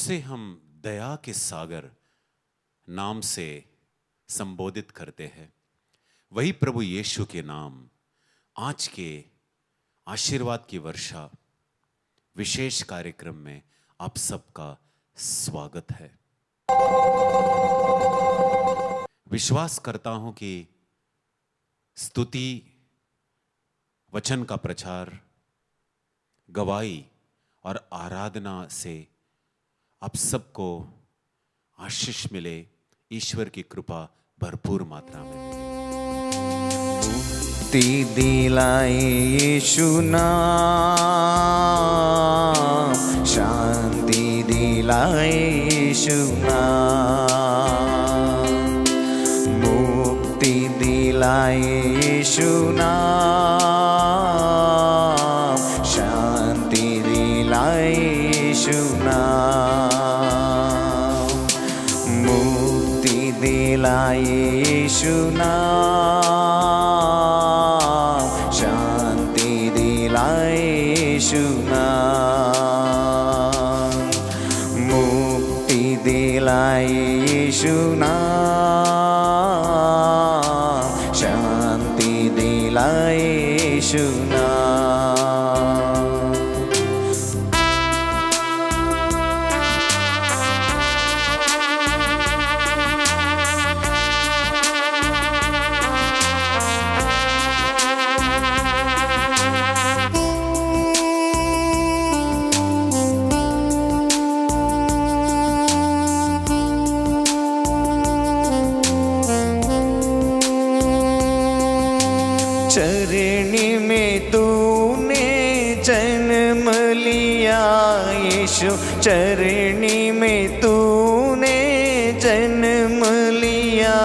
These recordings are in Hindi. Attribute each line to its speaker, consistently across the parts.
Speaker 1: जिसे हम दया के सागर नाम से संबोधित करते हैं, वही प्रभु यीशु के नाम आज के आशीर्वाद की वर्षा विशेष कार्यक्रम में आप सबका स्वागत है। विश्वास करता हूं कि स्तुति, वचन का प्रचार, गवाही और आराधना से आप सबको आशीष मिले, ईश्वर की कृपा भरपूर मात्रा में मिले।
Speaker 2: मुक्ति दिलाए यीशु नाम, शांति दिलाए यीशु नाम, मुक्ति दिलाए यीशु नाम, शांति दिलाए यीशु नाम, मुक्ति दिलाए यीशु नाम, शांति दिलाए यीशु नाम, मुक्ति दिलाए यीशु नाम, शांति दिलाए यीशु नाम। चरणी में तूने जन्म लिया यीशु, चरणी में तूने जन्म लिया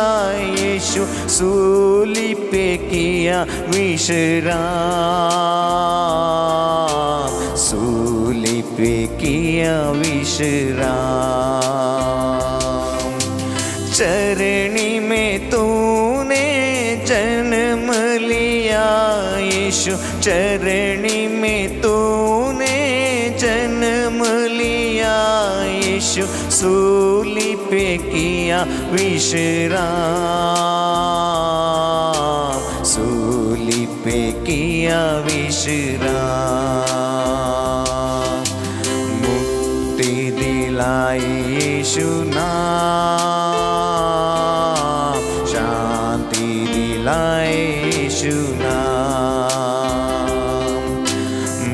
Speaker 2: यीशु, सूली पे किया विश्राम, सूली पे किया विश्राम, चरणी में तूने जन्म लिया यीशु, चरणी में तूने जन्म लिया यीशु, सूली पे किया विश्राम, सूली पे किया विश्राम, मुक्ति दिलाए यीशु नाम, शांति दिलाए यीशु नाम,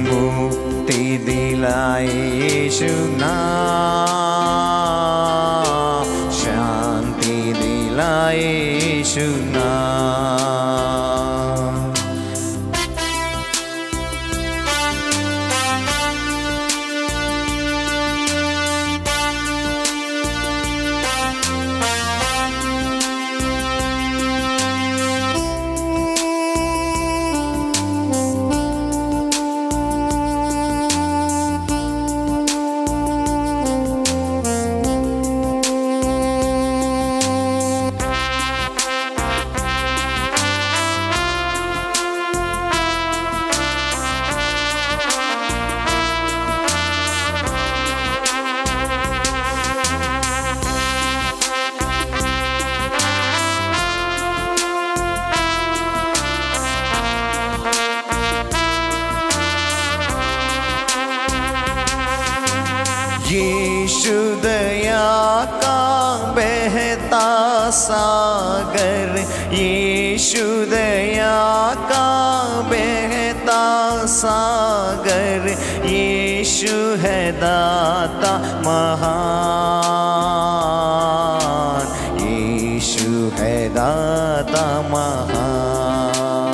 Speaker 2: मुक्ति दिलाए यीशु नाम, शांति दिलाए यीशु नाम। यीशु दया का बहता सागर, यीशु दया का बहता सागर, यीशु है दाता महान, यीशु है दाता महान,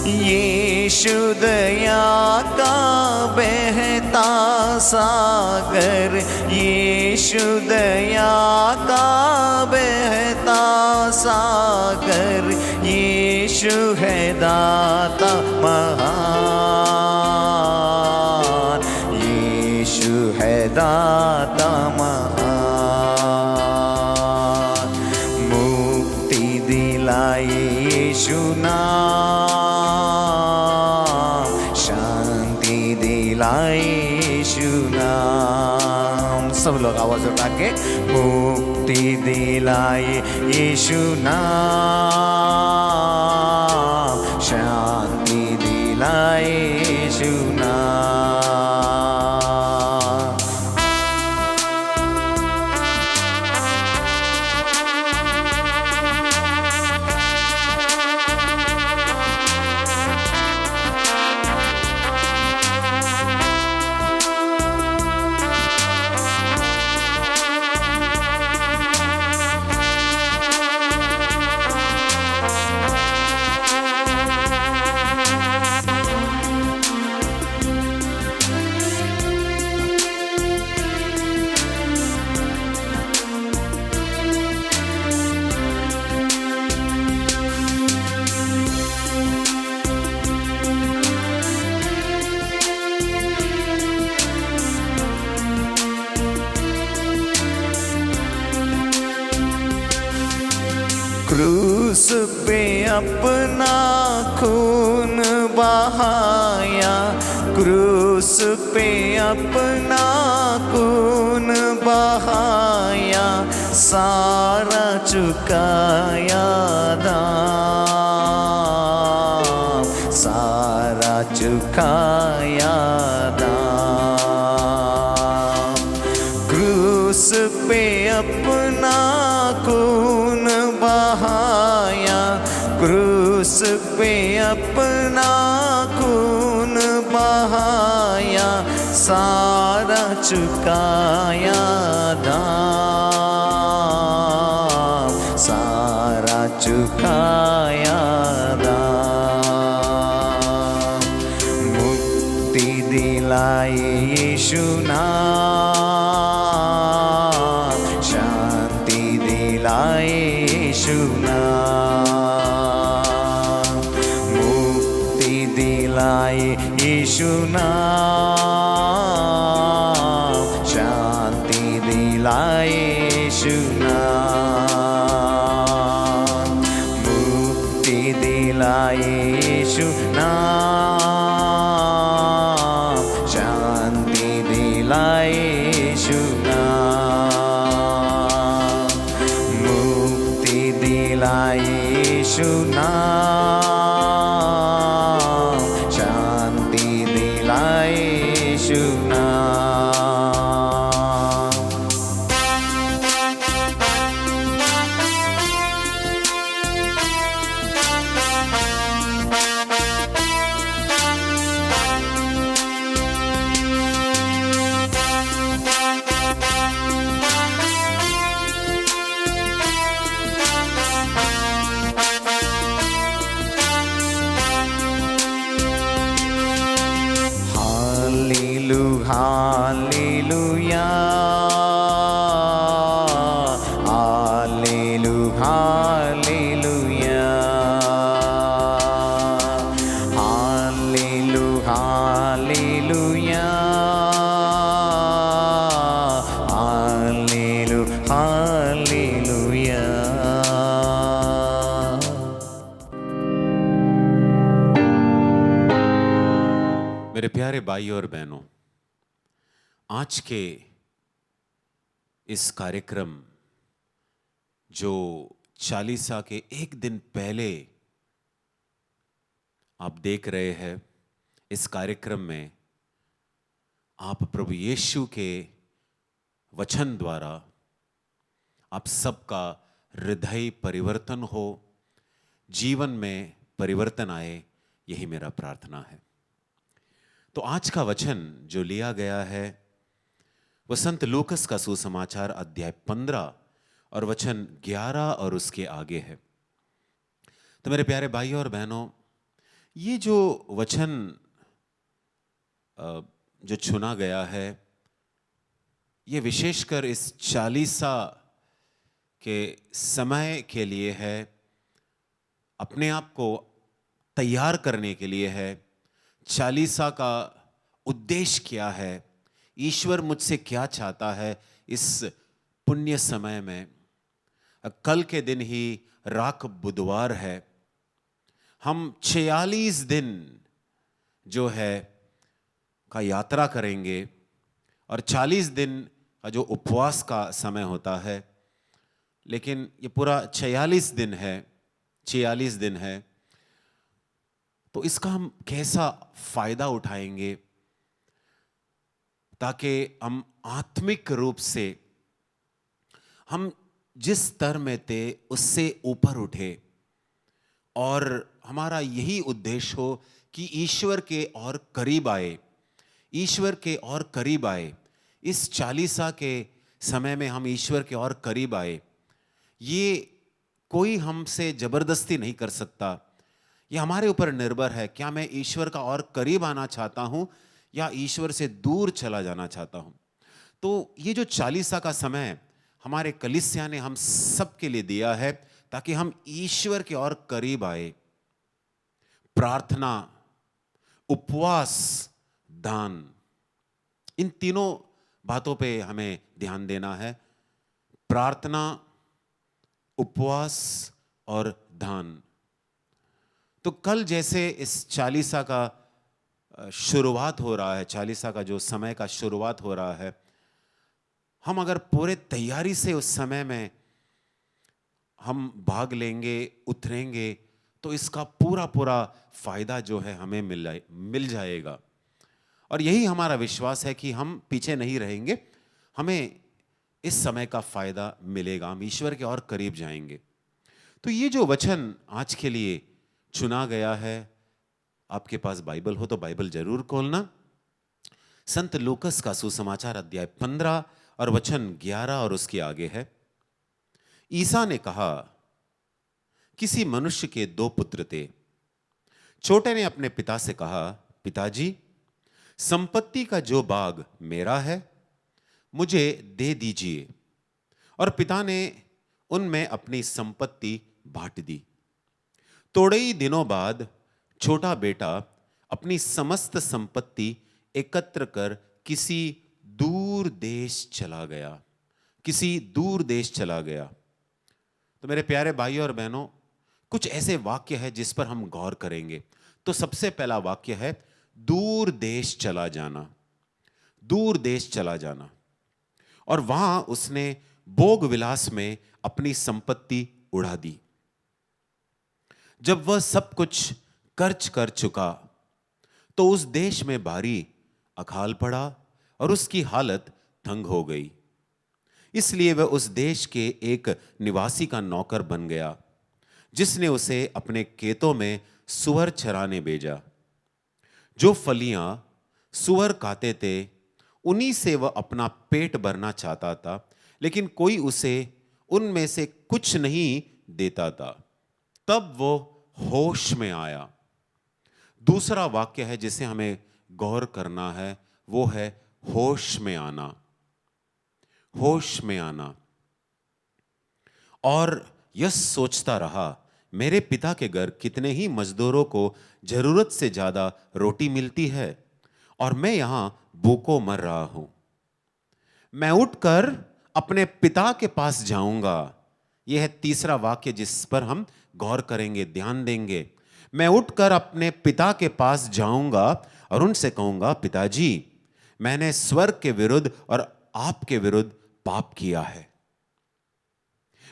Speaker 2: यीशु दया का बहता सागर, यीशु दया का बहता सागर, यीशु है दाता महान, यीशु है दाता महान, मुक्ति दिलाए यीशु नाम, शांति दिलाए यीशु नाम, आगे मुक्ति दिलाए यीशु नाम, शांति दिलाए यीशु नाम। क्रूस पे अपना खून बहाया, क्रूस पे अपना खून बहाया, सारा चुकाया दाम, सारा चुकाया दाम। क्रूस पे अपना खून बहाया, क्रूस पे अपना खून बहाया, सारा चुकाया दाम, सारा चुकाया दाम। मुक्ति दिलाए यीशु नाम, शांति दिलाए यीशु नाम, मुक्ति दिलाए यीशु नाम, शांति दिलाए यीशु नाम, मुक्ति दिलाए यीशु नाम, शांति दिलाए यीशु नाम, मुक्ति दिलाए यीशु नाम, शांति दिलाए यीशु नाम। हालेलुया, हालेलु हालेलुया, हालेलु हालेलुया, हालेलु हालेलुया।
Speaker 1: मेरे प्यारे भाई और बहनों, आज के इस कार्यक्रम जो चालीसा के एक दिन पहले आप देख रहे हैं, इस कार्यक्रम में आप प्रभु यीशु के वचन द्वारा आप सबका हृदय परिवर्तन हो, जीवन में परिवर्तन आए, यही मेरा प्रार्थना है। तो आज का वचन जो लिया गया है वो संत लूकस का सुसमाचार अध्याय 15 और वचन 11 और उसके आगे है। तो मेरे प्यारे भाइयों और बहनों, ये जो वचन जो चुना गया है, ये विशेषकर इस चालीसा के समय के लिए है, अपने आप को तैयार करने के लिए है। चालीसा का उद्देश्य क्या है, ईश्वर मुझसे क्या चाहता है इस पुण्य समय में। कल के दिन ही राख बुधवार है, हम 46 दिन जो है का यात्रा करेंगे और 40 दिन का जो उपवास का समय होता है, लेकिन ये पूरा 46 दिन है, तो इसका हम कैसा फायदा उठाएंगे ताकि हम आत्मिक रूप से हम जिस स्तर में थे उससे ऊपर उठे और हमारा यही उद्देश्य हो कि ईश्वर के और करीब आए, ईश्वर के और करीब आए। इस चालीसा के समय में हम ईश्वर के और करीब आए। ये कोई हमसे जबरदस्ती नहीं कर सकता, ये हमारे ऊपर निर्भर है। क्या मैं ईश्वर का और करीब आना चाहता हूं या ईश्वर से दूर चला जाना चाहता हूं? तो ये जो चालीसा का समय हमारे कलीसिया ने हम सबके लिए दिया है ताकि हम ईश्वर के और करीब आए। प्रार्थना, उपवास, दान, इन तीनों बातों पे हमें ध्यान देना है। प्रार्थना, उपवास और दान। तो कल जैसे इस चालीसा का शुरुआत हो रहा है, चालीसा का जो समय का शुरुआत हो रहा है, हम अगर पूरे तैयारी से उस समय में हम भाग लेंगे, उतरेंगे, तो इसका पूरा पूरा फायदा जो है हमें मिल जाएगा। और यही हमारा विश्वास है कि हम पीछे नहीं रहेंगे, हमें इस समय का फायदा मिलेगा, हम ईश्वर के और करीब जाएंगे। तो ये जो वचन आज के लिए चुना गया है, आपके पास बाइबल हो तो बाइबल जरूर खोलना। संत लूकस का सुसमाचार अध्याय 15 और वचन 11 और उसके आगे है। ईसा ने कहा, किसी मनुष्य के 2 पुत्र थे। छोटे ने अपने पिता से कहा, पिताजी, संपत्ति का जो भाग मेरा है मुझे दे दीजिए। और पिता ने उनमें अपनी संपत्ति बांट दी। थोड़े ही दिनों बाद छोटा बेटा अपनी समस्त संपत्ति एकत्र कर किसी दूर देश चला गया, किसी दूर देश चला गया। तो मेरे प्यारे भाइयों और बहनों, कुछ ऐसे वाक्य है जिस पर हम गौर करेंगे। तो सबसे पहला वाक्य है दूर देश चला जाना, दूर देश चला जाना। और वहां उसने भोग विलास में अपनी संपत्ति उड़ा दी। जब वह सब कुछ खर्च कर चुका तो उस देश में भारी अकाल पड़ा और उसकी हालत तंग हो गई। इसलिए वह उस देश के एक निवासी का नौकर बन गया, जिसने उसे अपने खेतों में सूअर चराने भेजा। जो फलियां सूअर खाते थे उन्हीं से वह अपना पेट भरना चाहता था, लेकिन कोई उसे उनमें से कुछ नहीं देता था। तब वो होश में आया। दूसरा वाक्य है जिसे हमें गौर करना है, वो है होश में आना, होश में आना। और यह सोचता रहा, मेरे पिता के घर कितने ही मजदूरों को जरूरत से ज्यादा रोटी मिलती है और मैं यहां भूखों मर रहा हूं। मैं उठकर अपने पिता के पास जाऊंगा। यह है तीसरा वाक्य जिस पर हम गौर करेंगे, ध्यान देंगे। मैं उठकर अपने पिता के पास जाऊंगा और उनसे कहूंगा, पिताजी, मैंने स्वर्ग के विरुद्ध और आपके विरुद्ध पाप किया है।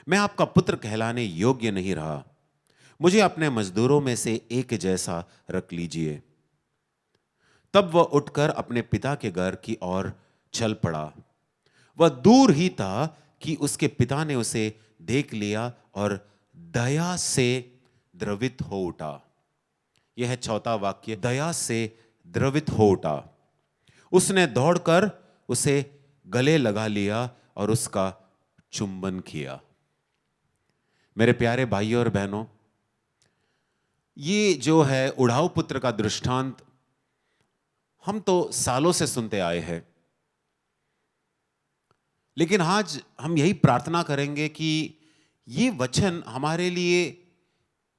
Speaker 1: मैं आपका पुत्र कहलाने योग्य नहीं रहा। मुझे अपने मजदूरों में से एक जैसा रख लीजिए। तब वह उठकर अपने पिता के घर की ओर चल पड़ा। वह दूर ही था कि उसके पिता ने उसे देख लिया और दया से द्रवित हो उठा। यह है चौथा वाक्य, दया से द्रवित हो उठा। उसने दौड़कर उसे गले लगा लिया और उसका चुंबन किया। मेरे प्यारे भाइयों और बहनों, ये जो है उड़ाऊ पुत्र का दृष्टांत हम तो सालों से सुनते आए हैं, लेकिन आज हम यही प्रार्थना करेंगे कि ये वचन हमारे लिए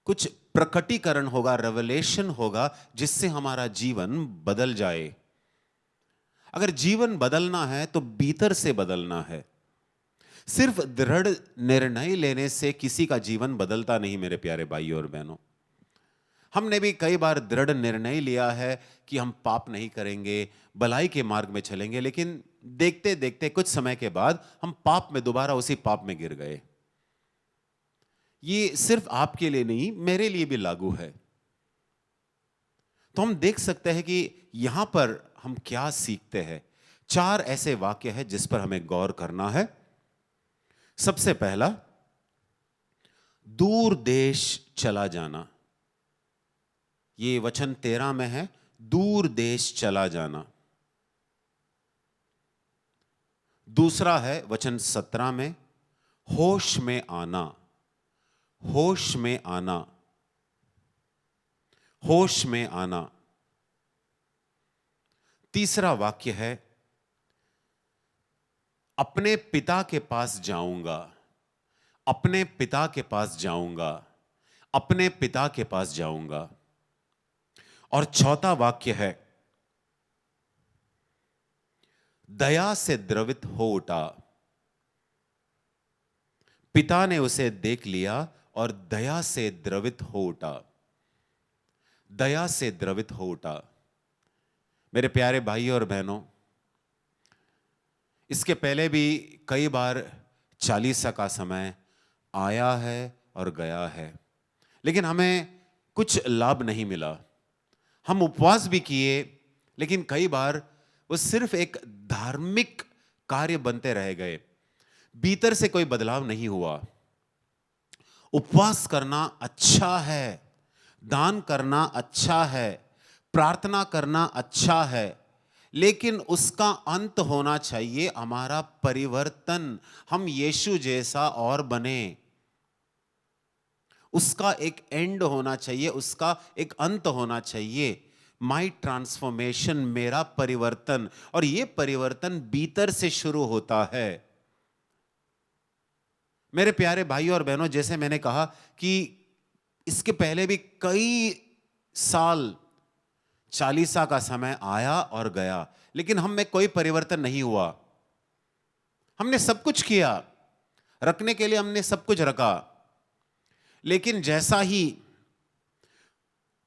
Speaker 1: कुछ प्रकटीकरण होगा, रेवलेशन होगा, जिससे हमारा जीवन बदल जाए। अगर जीवन बदलना है तो भीतर से बदलना है। सिर्फ दृढ़ निर्णय लेने से किसी का जीवन बदलता नहीं मेरे प्यारे भाइयों और बहनों। हमने भी कई बार दृढ़ निर्णय लिया है कि हम पाप नहीं करेंगे, भलाई के मार्ग में चलेंगे, लेकिन देखते देखते कुछ समय के बाद हम पाप में दोबारा उसी पाप में गिर गए। ये सिर्फ आपके लिए नहीं, मेरे लिए भी लागू है। तो हम देख सकते हैं कि यहां पर हम क्या सीखते हैं। 4 ऐसे वाक्य हैं जिस पर हमें गौर करना है। सबसे पहला, दूर देश चला जाना। ये वचन 13 में है, दूर देश चला जाना। दूसरा है वचन 17 में, होश में आना। होश में आना, होश में आना। तीसरा वाक्य है, अपने पिता के पास जाऊंगा। अपने पिता के पास जाऊंगा। अपने पिता के पास जाऊंगा। और चौथा वाक्य है, दया से द्रवित हो उठा। पिता ने उसे देख लिया और दया से द्रवित हो उठा। दया से द्रवित हो उठा। मेरे प्यारे भाई और बहनों, इसके पहले भी कई बार चालीसा का समय आया है और गया है, लेकिन हमें कुछ लाभ नहीं मिला। हम उपवास भी किए, लेकिन कई बार वो सिर्फ एक धार्मिक कार्य बनते रह गए, भीतर से कोई बदलाव नहीं हुआ। उपवास करना अच्छा है, दान करना अच्छा है, प्रार्थना करना अच्छा है, लेकिन उसका अंत होना चाहिए हमारा परिवर्तन। हम यीशु जैसा और बने। उसका एक एंड होना चाहिए, उसका एक अंत होना चाहिए। माई ट्रांसफॉर्मेशन, मेरा परिवर्तन। और यह परिवर्तन भीतर से शुरू होता है। मेरे प्यारे भाई और बहनों, जैसे मैंने कहा कि इसके पहले भी कई साल चालीसा का समय आया और गया, लेकिन हम में कोई परिवर्तन नहीं हुआ। हमने सब कुछ किया, रखने के लिए हमने सब कुछ रखा, लेकिन जैसा ही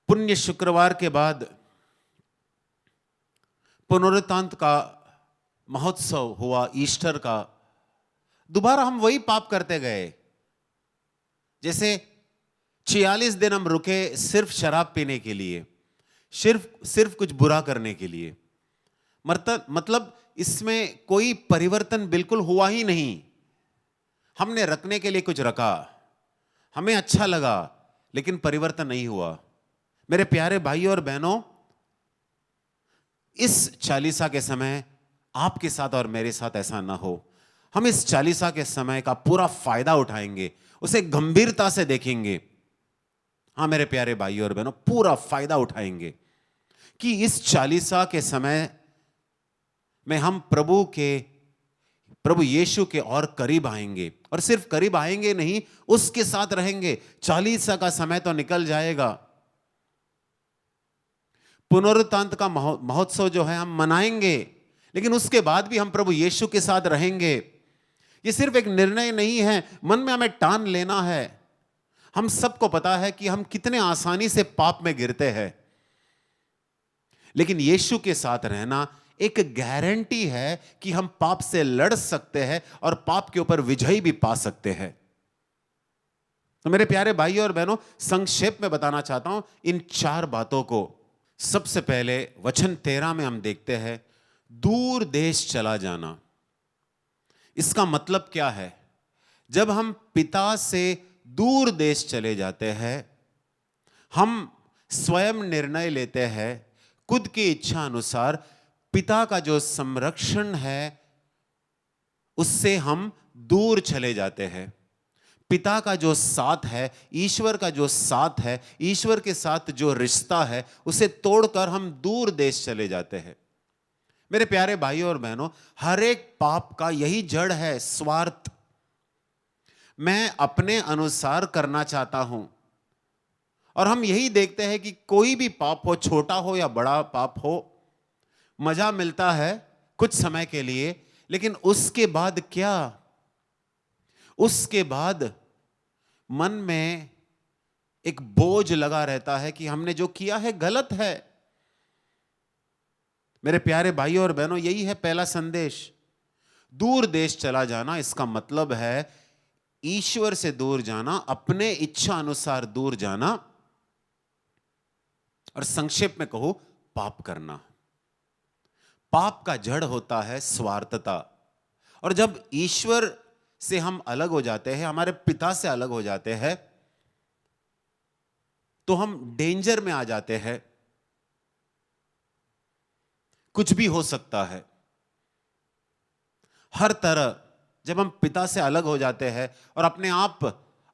Speaker 1: पुण्य शुक्रवार के बाद पुनरुत्थान का महोत्सव हुआ, ईस्टर का, दोबारा हम वही पाप करते गए। जैसे 46 दिन हम रुके सिर्फ शराब पीने के लिए, सिर्फ कुछ बुरा करने के लिए। मतलब इसमें कोई परिवर्तन बिल्कुल हुआ ही नहीं। हमने रखने के लिए कुछ रखा, हमें अच्छा लगा, लेकिन परिवर्तन नहीं हुआ। मेरे प्यारे भाई और बहनों, इस चालीसा के समय आपके साथ और मेरे साथ ऐसा ना हो। हम इस चालीसा के समय का पूरा फायदा उठाएंगे, उसे गंभीरता से देखेंगे। हाँ मेरे प्यारे भाई और बहनों, पूरा फायदा उठाएंगे कि इस चालीसा के समय में हम प्रभु यीशु के और करीब आएंगे। और सिर्फ करीब आएंगे नहीं, उसके साथ रहेंगे। चालीसा का समय तो निकल जाएगा, पुनरुत्थान का महोत्सव जो है हम मनाएंगे, लेकिन उसके बाद भी हम प्रभु यीशु के साथ रहेंगे। ये सिर्फ एक निर्णय नहीं है, मन में हमें ठान लेना है। हम सबको पता है कि हम कितने आसानी से पाप में गिरते हैं, लेकिन यीशु के साथ रहना एक गारंटी है कि हम पाप से लड़ सकते हैं और पाप के ऊपर विजय भी पा सकते हैं। तो मेरे प्यारे भाई और बहनों, संक्षेप में बताना चाहता हूं इन 4 बातों को। सबसे पहले वचन 13 में हम देखते हैं, दूर देश चला जाना। इसका मतलब क्या है? जब हम पिता से दूर देश चले जाते हैं, हम स्वयं निर्णय लेते हैं, खुद की इच्छा अनुसार पिता का जो संरक्षण है उससे हम दूर चले जाते हैं। पिता का जो साथ है, ईश्वर का जो साथ है, ईश्वर के साथ जो रिश्ता है, उसे तोड़कर हम दूर देश चले जाते हैं। मेरे प्यारे भाई और बहनों, हर एक पाप का यही जड़ है, स्वार्थ। मैं अपने अनुसार करना चाहता हूं। और हम यही देखते हैं कि कोई भी पाप हो, छोटा हो या बड़ा पाप हो, मजा मिलता है कुछ समय के लिए, लेकिन उसके बाद क्या? उसके बाद मन में एक बोझ लगा रहता है कि हमने जो किया है गलत है। मेरे प्यारे भाइयों और बहनों, यही है पहला संदेश। दूर देश चला जाना, इसका मतलब है ईश्वर से दूर जाना, अपने इच्छा अनुसार दूर जाना, और संक्षेप में कहूं, पाप करना। पाप का जड़ होता है स्वार्थता। और जब ईश्वर से हम अलग हो जाते हैं, हमारे पिता से अलग हो जाते हैं, तो हम डेंजर में आ जाते हैं। कुछ भी हो सकता है। हर तरह जब हम पिता से अलग हो जाते हैं और अपने आप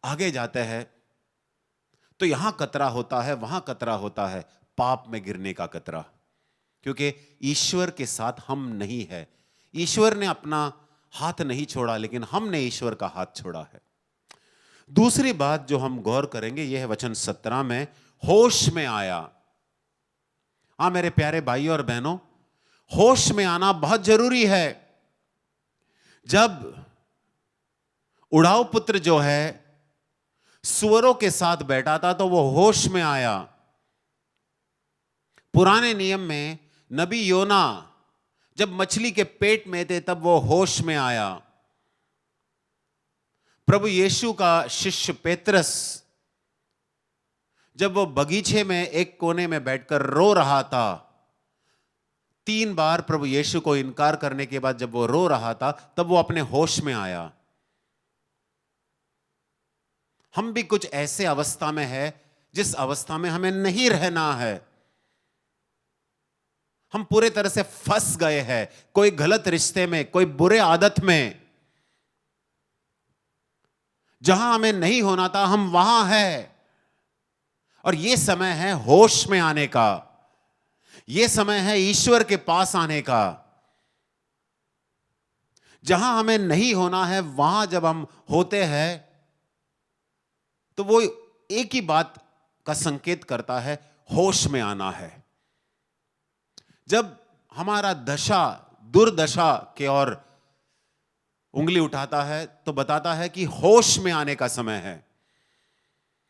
Speaker 1: आगे जाते हैं, तो यहां कतरा होता है, वहां कतरा होता है, पाप में गिरने का कतरा। क्योंकि ईश्वर के साथ हम नहीं है। ईश्वर ने अपना हाथ नहीं छोड़ा, लेकिन हमने ईश्वर का हाथ छोड़ा है। दूसरी बात जो हम गौर करेंगे, यह है वचन 17 में, होश में आया। हां मेरे प्यारे भाइयों और बहनों, होश में आना बहुत जरूरी है। जब उड़ाऊ पुत्र जो है सुअरों के साथ बैठा था, तो वो होश में आया। पुराने नियम में नबी योना जब मछली के पेट में थे, तब वो होश में आया। प्रभु यीशु का शिष्य पेत्रस जब वो बगीचे में एक कोने में बैठकर रो रहा था, 3 बार प्रभु यीशु को इनकार करने के बाद जब वो रो रहा था, तब वो अपने होश में आया। हम भी कुछ ऐसे अवस्था में है जिस अवस्था में हमें नहीं रहना है। हम पूरे तरह से फंस गए हैं, कोई गलत रिश्ते में, कोई बुरे आदत में। जहां हमें नहीं होना था, हम वहां हैं। और यह समय है होश में आने का। यह समय है ईश्वर के पास आने का। जहां हमें नहीं होना है, वहां जब हम होते हैं, तो वो एक ही बात का संकेत करता है, होश में आना है। जब हमारा दशा दुर्दशा के ओर उंगली उठाता है, तो बताता है कि होश में आने का समय है।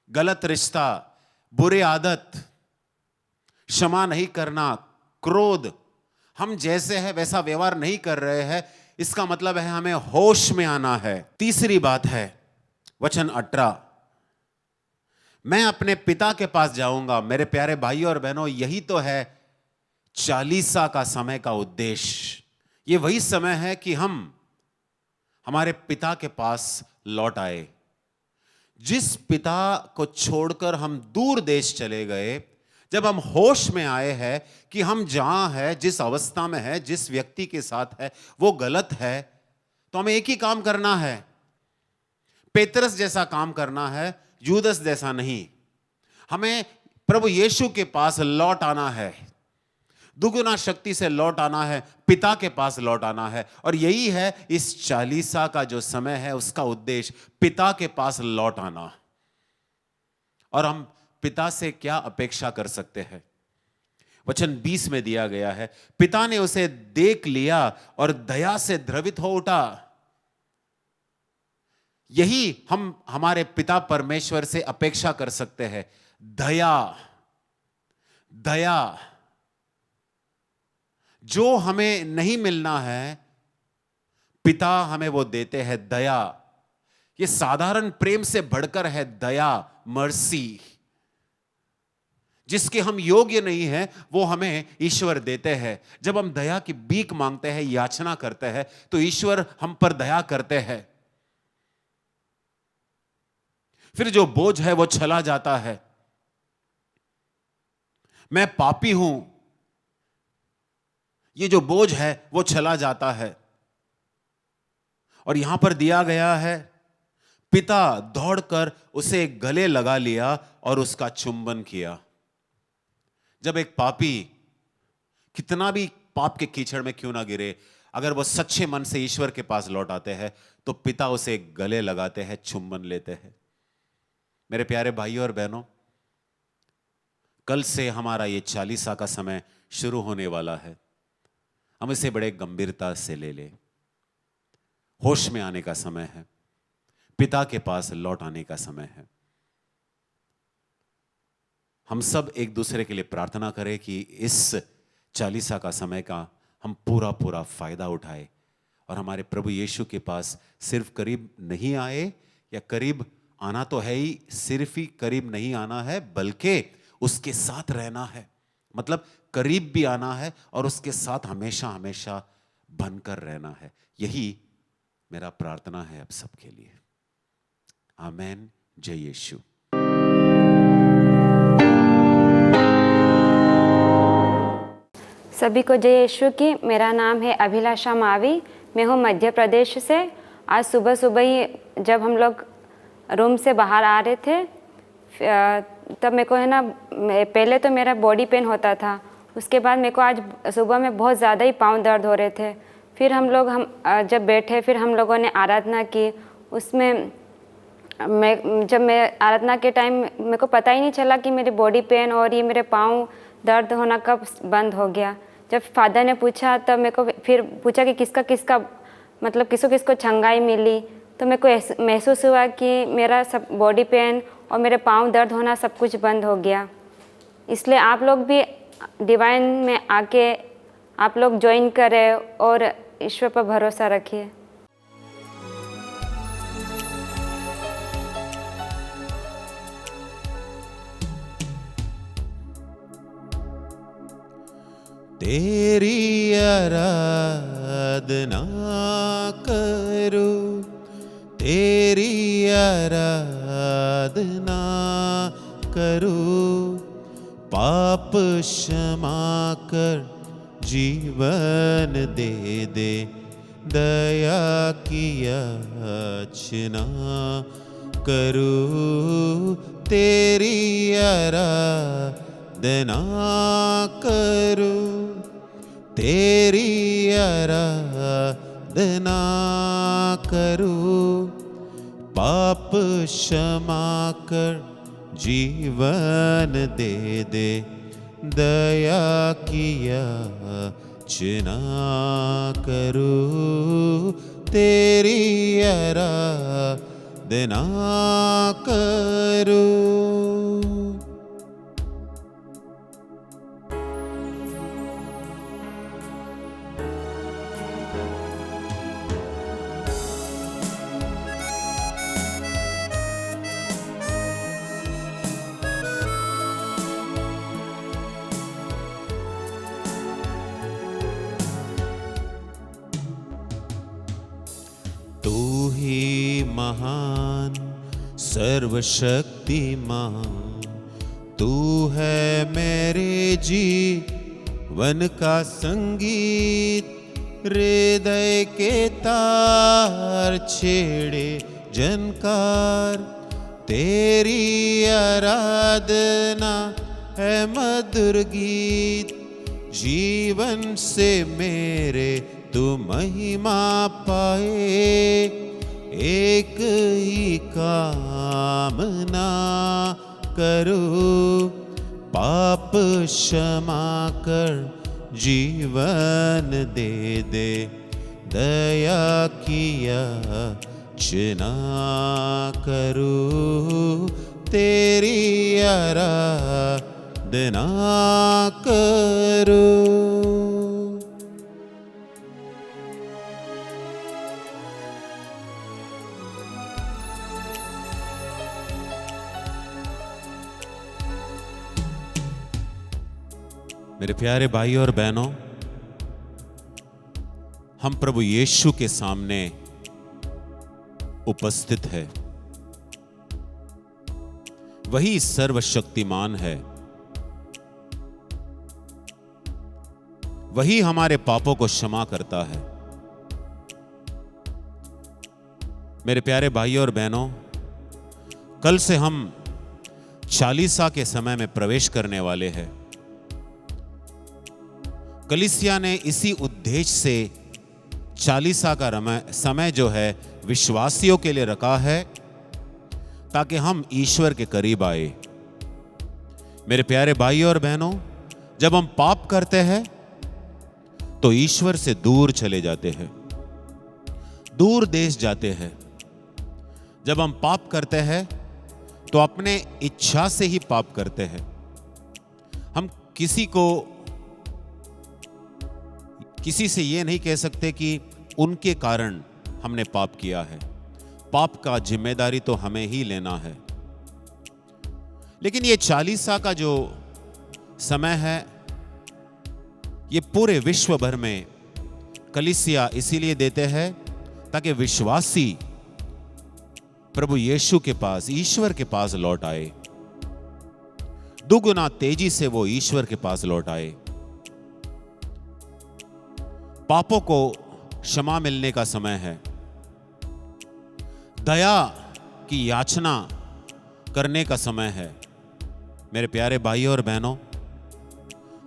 Speaker 1: गलत रिश्ता, बुरी आदत, क्षमा नहीं करना, क्रोध, हम जैसे हैं वैसा व्यवहार नहीं कर रहे हैं, इसका मतलब है हमें होश में आना है। तीसरी बात है वचन 18, मैं अपने पिता के पास जाऊंगा। मेरे प्यारे भाइयों और बहनों, यही तो है चालीसा का समय का उद्देश्य। ये वही समय है कि हम हमारे पिता के पास लौट आए। जिस पिता को छोड़कर हम दूर देश चले गए, जब हम होश में आए हैं कि हम जहां हैं, जिस अवस्था में है, जिस व्यक्ति के साथ है वो गलत है, तो हमें एक ही काम करना है, पेतरस जैसा काम करना है, यूदस जैसा नहीं। हमें प्रभु यीशु के पास लौट आना है, दुगुना शक्ति से लौट आना है, पिता के पास लौट आना है। और यही है इस चालीसा का जो समय है, उसका उद्देश्य, पिता के पास लौट आना। और हम पिता से क्या अपेक्षा कर सकते हैं? वचन 20 में दिया गया है, पिता ने उसे देख लिया और दया से द्रवित हो उठा। यही हम हमारे पिता परमेश्वर से अपेक्षा कर सकते हैं, दया। दया जो हमें नहीं मिलना है, पिता हमें वो देते हैं, दया। ये साधारण प्रेम से बढ़कर है दया, मर्सी। जिसके हम योग्य नहीं हैं, वो हमें ईश्वर देते हैं। जब हम दया की भीख मांगते हैं, याचना करते हैं, तो ईश्वर हम पर दया करते हैं। फिर जो बोझ है वो चला जाता है। मैं पापी हूं, ये जो बोझ है वो चला जाता है। और यहां पर दिया गया है, पिता दौड़कर उसे गले लगा लिया और उसका चुंबन किया। जब एक पापी कितना भी पाप के कीचड़ में क्यों ना गिरे, अगर वो सच्चे मन से ईश्वर के पास लौट आते हैं, तो पिता उसे गले लगाते हैं, चुंबन लेते हैं। मेरे प्यारे भाइयों और बहनों, कल से हमारा ये चालीसा का समय शुरू होने वाला है। हम इसे बड़े गंभीरता से ले लें। होश में आने का समय है, पिता के पास लौट आने का समय है। हम सब एक दूसरे के लिए प्रार्थना करें कि इस चालीसा का समय का हम पूरा पूरा फायदा उठाए और हमारे प्रभु यीशु के पास सिर्फ करीब नहीं आए, या करीब आना तो है ही, सिर्फ ही करीब नहीं आना है बल्कि उसके साथ रहना है। मतलब करीब भी आना है और उसके साथ हमेशा हमेशा बनकर रहना है। यही मेरा प्रार्थना है आप सबके लिए। आमेन। जय यीशु।
Speaker 3: सभी को जय यीशु की। मेरा नाम है अभिलाषा मावी, मैं हूँ मध्य प्रदेश से। आज सुबह सुबह ही जब हम लोग रूम से बाहर आ रहे थे तब मेरे को है ना, पहले तो मेरा बॉडी पेन होता था, उसके बाद मेरे को आज सुबह में बहुत ज़्यादा ही पाँव दर्द हो रहे थे। फिर हम जब बैठे फिर हम लोगों ने आराधना की। उसमें जब मैं आराधना के टाइम मेरे को पता ही नहीं चला कि मेरी बॉडी पेन और ये मेरे पाँव दर्द होना कब बंद हो गया। जब फादर ने पूछा तब मेरे को फिर पूछा कि किसका किसका मतलब किसको किसको छंगाई मिली, तो मेरे को महसूस हुआ कि मेरा सब बॉडी पेन और मेरे पाँव दर्द होना सब कुछ बंद हो गया। इसलिए आप लोग भी डिवाइन में आके आप लोग ज्वाइन करें और ईश्वर पर भरोसा रखिए।
Speaker 1: तेरी आराधना करो, तेरी आराधना करो, पाप क्षमा कर जीवन दे दे, दया की याचना करो, तेरी आराधना करो, तेरी आराधना करो, पाप क्षमा कर जीवन दे दे, दया की याचना करो, तेरी आराधना करो। तू ही महान सर्वशक्तिमान, तू है मेरे जीवन का संगीत, हृदय के तार छेड़े जनकार, तेरी आराधना है मधुर गीत, जीवन से मेरे तू महिमा पाए, एक ही कामना करो, पाप क्षमा कर जीवन दे दे, दया की याचना करो, तेरी आराधना करो। मेरे प्यारे भाई और बहनों, हम प्रभु यीशु के सामने उपस्थित है। वही सर्वशक्तिमान है, वही हमारे पापों को क्षमा करता है। मेरे प्यारे भाई और बहनों, कल से हम चालीसा के समय में प्रवेश करने वाले हैं। कलीसिया ने इसी उद्देश्य से चालीसा का समय जो है विश्वासियों के लिए रखा है, ताकि हम ईश्वर के करीब आए। मेरे प्यारे भाई और बहनों, जब हम पाप करते हैं तो ईश्वर से दूर चले जाते हैं, दूर देश जाते हैं। जब हम पाप करते हैं तो अपने इच्छा से ही पाप करते हैं। किसी से ये नहीं कह सकते कि उनके कारण हमने पाप किया है। पाप का जिम्मेदारी तो हमें ही लेना है। लेकिन ये 40 का जो समय है, ये पूरे विश्व भर में कलीसिया इसीलिए देते हैं ताकि विश्वासी प्रभु यीशु के पास, ईश्वर के पास लौट आए, दुगुना तेजी से वो ईश्वर के पास लौट आए। पापों को क्षमा मिलने का समय है। दया की याचना करने का समय है। मेरे प्यारे भाइयों और बहनों,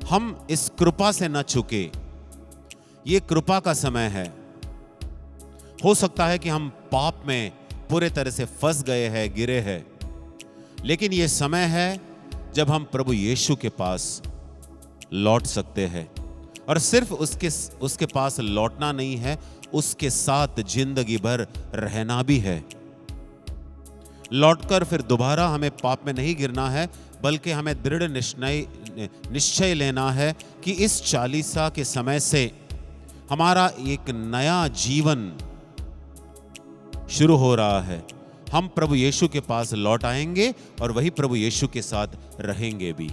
Speaker 1: हम इस कृपा से न चूके। ये कृपा का समय है। हो सकता है कि हम पाप में पूरे तरह से फंस गए हैं, गिरे हैं, लेकिन ये समय है जब हम प्रभु यीशु के पास लौट सकते हैं। और सिर्फ उसके पास लौटना नहीं है, उसके साथ जिंदगी भर रहना भी है। लौटकर फिर दोबारा हमें पाप में नहीं गिरना है, बल्कि हमें दृढ़ निश्चय लेना है कि इस 40 के समय से हमारा एक नया जीवन शुरू हो रहा है। हम प्रभु यीशु के पास लौट आएंगे और वही प्रभु यीशु के साथ रहेंगे भी।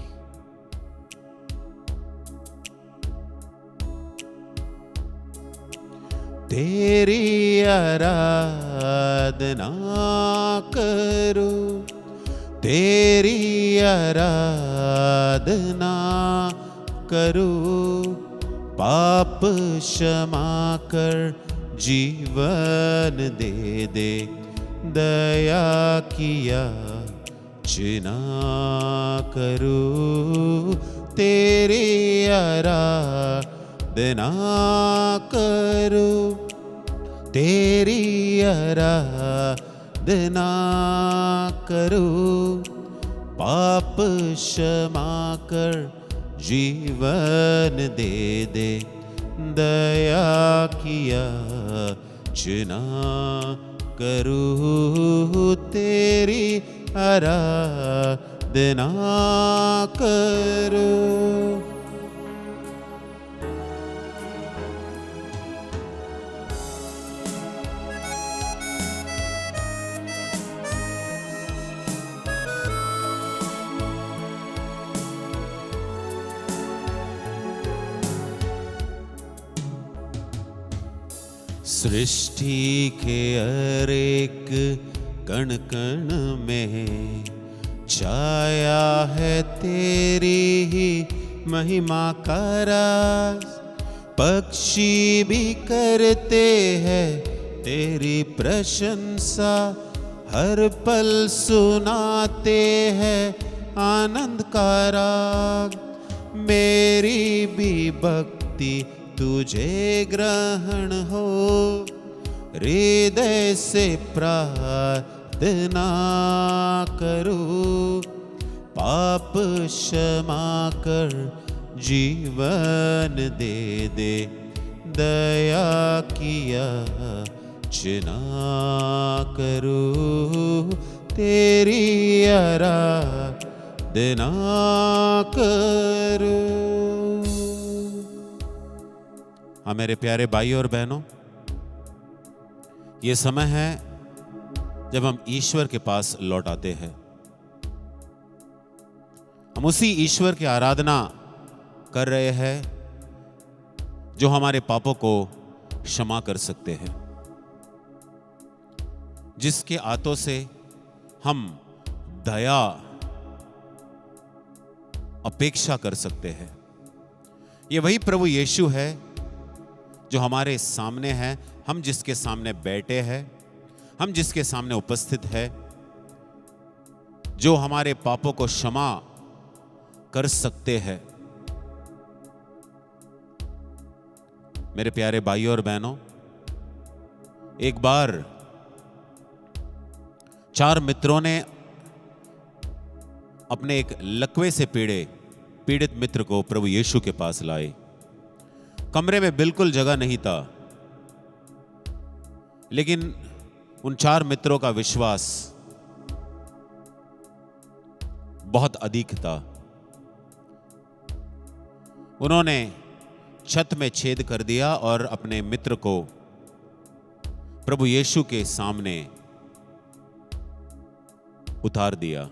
Speaker 1: तेरी आराधना करो, तेरी आराधना करो, पाप क्षमा कर जीवन दे दे, दया किया याचना करो, तेरी आराधना करो, तेरी आराधना करो, पाप क्षमा कर जीवन दे दे, दया किया याचना करो, तेरी आराधना करो। सृष्टि के हर एक कण कण में छाया है तेरी ही महिमा का राज, पक्षी भी करते हैं तेरी प्रशंसा, हर पल सुनाते हैं आनंद का राग, मेरी भी भक्ति तुझे ग्रहण हो, हृदय से प्रार्थना करो, पाप क्षमा कर जीवन दे दे, दया किया याचना करो, तेरी आराधना करो। हाँ मेरे प्यारे भाई और बहनों, ये समय है जब हम ईश्वर के पास लौट आते हैं। हम उसी ईश्वर की आराधना कर रहे हैं जो हमारे पापों को क्षमा कर सकते हैं, जिसके हाथों से हम दया अपेक्षा कर सकते हैं। ये वही प्रभु यीशु है जो हमारे सामने है, हम जिसके सामने बैठे हैं, हम जिसके सामने उपस्थित है, जो हमारे पापों को क्षमा कर सकते हैं। मेरे प्यारे भाइयों और बहनों, एक बार 4 मित्रों ने अपने एक लकवे से पीड़ित मित्र को प्रभु यीशु के पास लाए। कमरे में बिल्कुल जगह नहीं था, लेकिन उन 4 मित्रों का विश्वास बहुत अधिक था। उन्होंने छत में छेद कर दिया और अपने मित्र को प्रभु यीशु के सामने उतार दिया।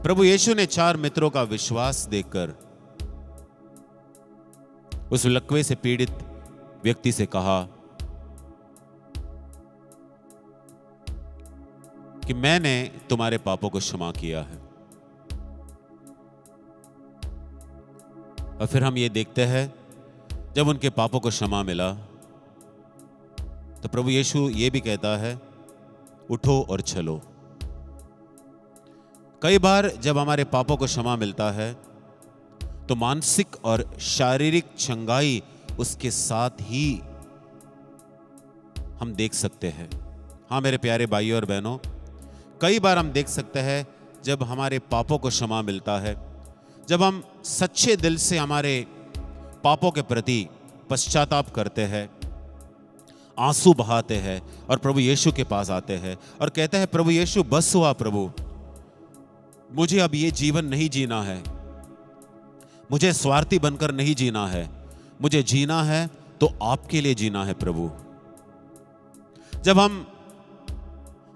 Speaker 1: प्रभु यीशु ने 4 मित्रों का विश्वास देखकर उस लकवे से पीड़ित व्यक्ति से कहा कि मैंने तुम्हारे पापों को क्षमा किया है। और फिर हम ये देखते हैं जब उनके पापों को क्षमा मिला तो प्रभु यीशु ये भी कहता है, उठो और चलो। कई बार जब हमारे पापों को क्षमा मिलता है तो मानसिक और शारीरिक चंगाई उसके साथ ही हम देख सकते हैं। हाँ मेरे प्यारे भाइयों और बहनों, कई बार हम देख सकते हैं जब हमारे पापों को क्षमा मिलता है, जब हम सच्चे दिल से हमारे पापों के प्रति पश्चाताप करते हैं, आंसू बहाते हैं और प्रभु यीशु के पास आते हैं और कहते हैं, प्रभु यीशु बस हुआ प्रभु, मुझे अब ये जीवन नहीं जीना है, मुझे स्वार्थी बनकर नहीं जीना है, मुझे जीना है तो आपके लिए जीना है प्रभु। जब हम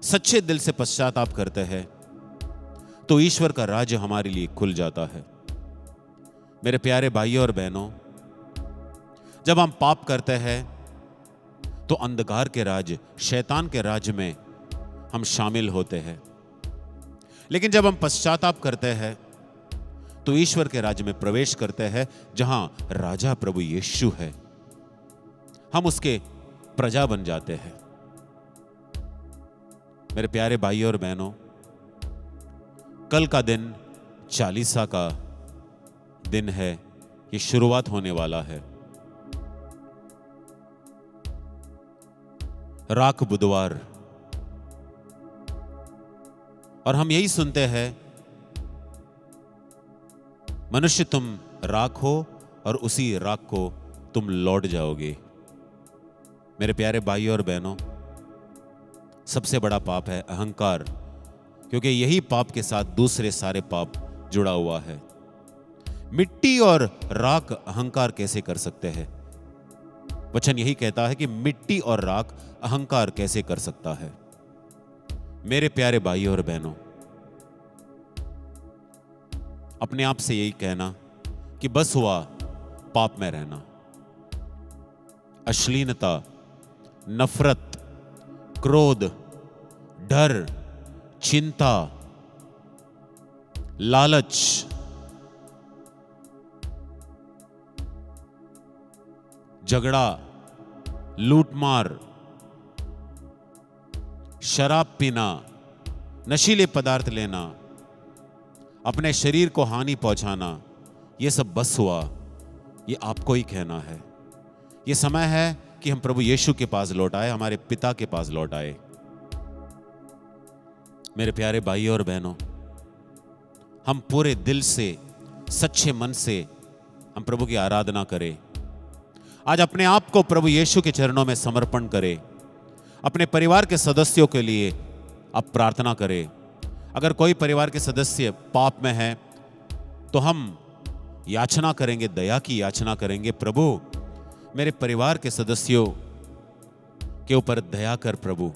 Speaker 1: सच्चे दिल से पश्चाताप करते हैं तो ईश्वर का राज्य हमारे लिए खुल जाता है। मेरे प्यारे भाइयों और बहनों, जब हम पाप करते हैं तो अंधकार के राज्य, शैतान के राज्य में हम शामिल होते हैं, लेकिन जब हम पश्चाताप करते हैं तो ईश्वर के राज्य में प्रवेश करते हैं जहां राजा प्रभु यीशु है। हम उसके प्रजा बन जाते हैं। मेरे प्यारे भाइयों और बहनों, कल का दिन चालीसा का दिन है, ये शुरुआत होने वाला है। राख बुधवार, और हम यही सुनते हैं, मनुष्य तुम राख हो और उसी राख को तुम लौट जाओगे। मेरे प्यारे भाइयों और बहनों, सबसे बड़ा पाप है अहंकार, क्योंकि यही पाप के साथ दूसरे सारे पाप जुड़ा हुआ है। मिट्टी और राख अहंकार कैसे कर सकते हैं? वचन यही कहता है कि मिट्टी और राख अहंकार कैसे कर सकता है। मेरे प्यारे भाइयों और बहनों, अपने आप से यही कहना कि बस हुआ पाप में रहना। अश्लीलता, नफरत, क्रोध, डर, चिंता, लालच, झगड़ा, लूटमार, शराब पीना, नशीले पदार्थ लेना, अपने शरीर को हानि पहुंचाना, ये सब बस हुआ, ये आपको ही कहना है। ये समय है कि हम प्रभु यीशु के पास लौट आए, हमारे पिता के पास लौट आए। मेरे प्यारे भाइयों और बहनों, हम पूरे दिल से, सच्चे मन से हम प्रभु की आराधना करें। आज अपने आप को प्रभु यीशु के चरणों में समर्पण करें। अपने परिवार के सदस्यों के लिए आप प्रार्थना करें। अगर कोई परिवार के सदस्य पाप में है तो हम याचना करेंगे, दया की याचना करेंगे। प्रभु, मेरे परिवार के सदस्यों के ऊपर दया कर प्रभु,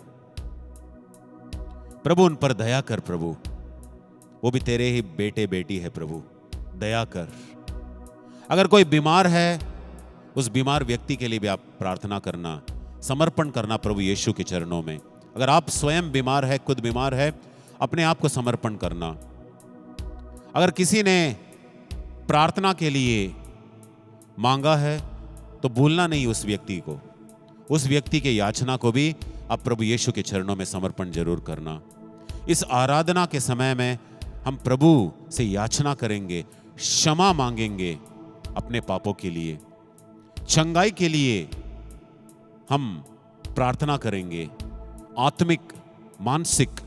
Speaker 1: प्रभु उन पर दया कर प्रभु, वो भी तेरे ही बेटे बेटी है प्रभु, दया कर। अगर कोई बीमार है, उस बीमार व्यक्ति के लिए भी आप प्रार्थना करना, समर्पण करना प्रभु यीशु के चरणों में। अगर आप स्वयं बीमार है, खुद बीमार है, अपने आप को समर्पण करना। अगर किसी ने प्रार्थना के लिए मांगा है तो भूलना नहीं उस व्यक्ति को, उस व्यक्ति के याचना को भी आप प्रभु यीशु के चरणों में समर्पण जरूर करना। इस आराधना के समय में हम प्रभु से याचना करेंगे, क्षमा मांगेंगे अपने पापों के लिए, चंगाई के लिए हम प्रार्थना करेंगे, आत्मिक, मानसिक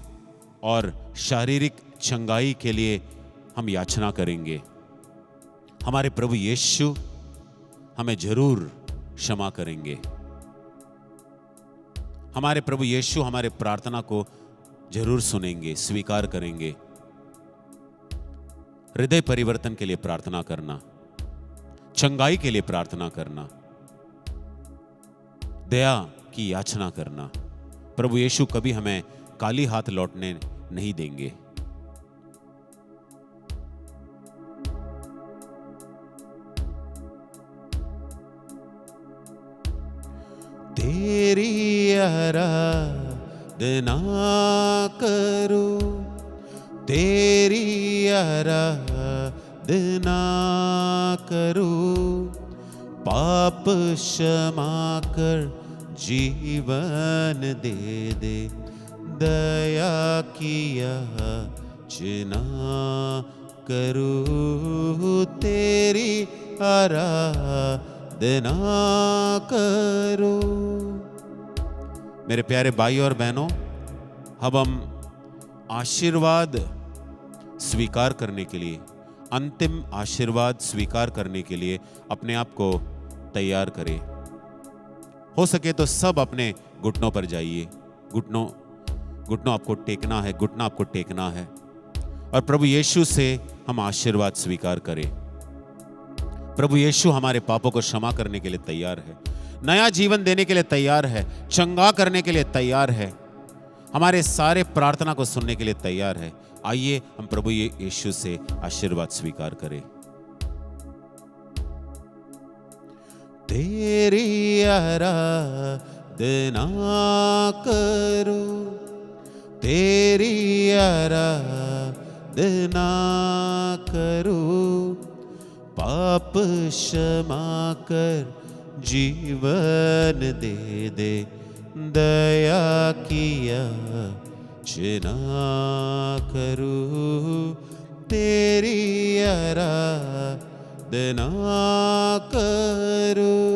Speaker 1: और शारीरिक चंगाई के लिए हम याचना करेंगे। हमारे प्रभु यीशु हमें जरूर क्षमा करेंगे। हमारे प्रभु यीशु हमारे प्रार्थना को जरूर सुनेंगे, स्वीकार करेंगे। हृदय परिवर्तन के लिए प्रार्थना करना, चंगाई के लिए प्रार्थना करना, दया की याचना करना। प्रभु यीशु कभी हमें खाली हाथ लौटने नहीं देंगे। तेरी आराधना करो, तेरी आराधना करो, पाप क्षमा कर जीवन दे दे, दया की याचना करो, तेरी आराधना करो। मेरे प्यारे भाई और बहनों, अब हम आशीर्वाद स्वीकार करने के लिए, अंतिम आशीर्वाद स्वीकार करने के लिए अपने आप को तैयार करें। हो सके तो सब अपने घुटनों पर जाइए। घुटनों आपको टेकना है, घुटना आपको टेकना है और प्रभु यीशु से हम आशीर्वाद स्वीकार करें। प्रभु यीशु हमारे पापों को क्षमा करने के लिए तैयार है, नया जीवन देने के लिए तैयार है, चंगा करने के लिए तैयार है, हमारे सारे प्रार्थना को सुनने के लिए तैयार है। आइए हम प्रभु यीशु से आशीर्वाद स्वीकार करें। तेरी आराधना करो, तेरी आराधना करो, पाप क्षमा कर जीवन दे दे, दया की याचना करो, तेरी आराधना करो।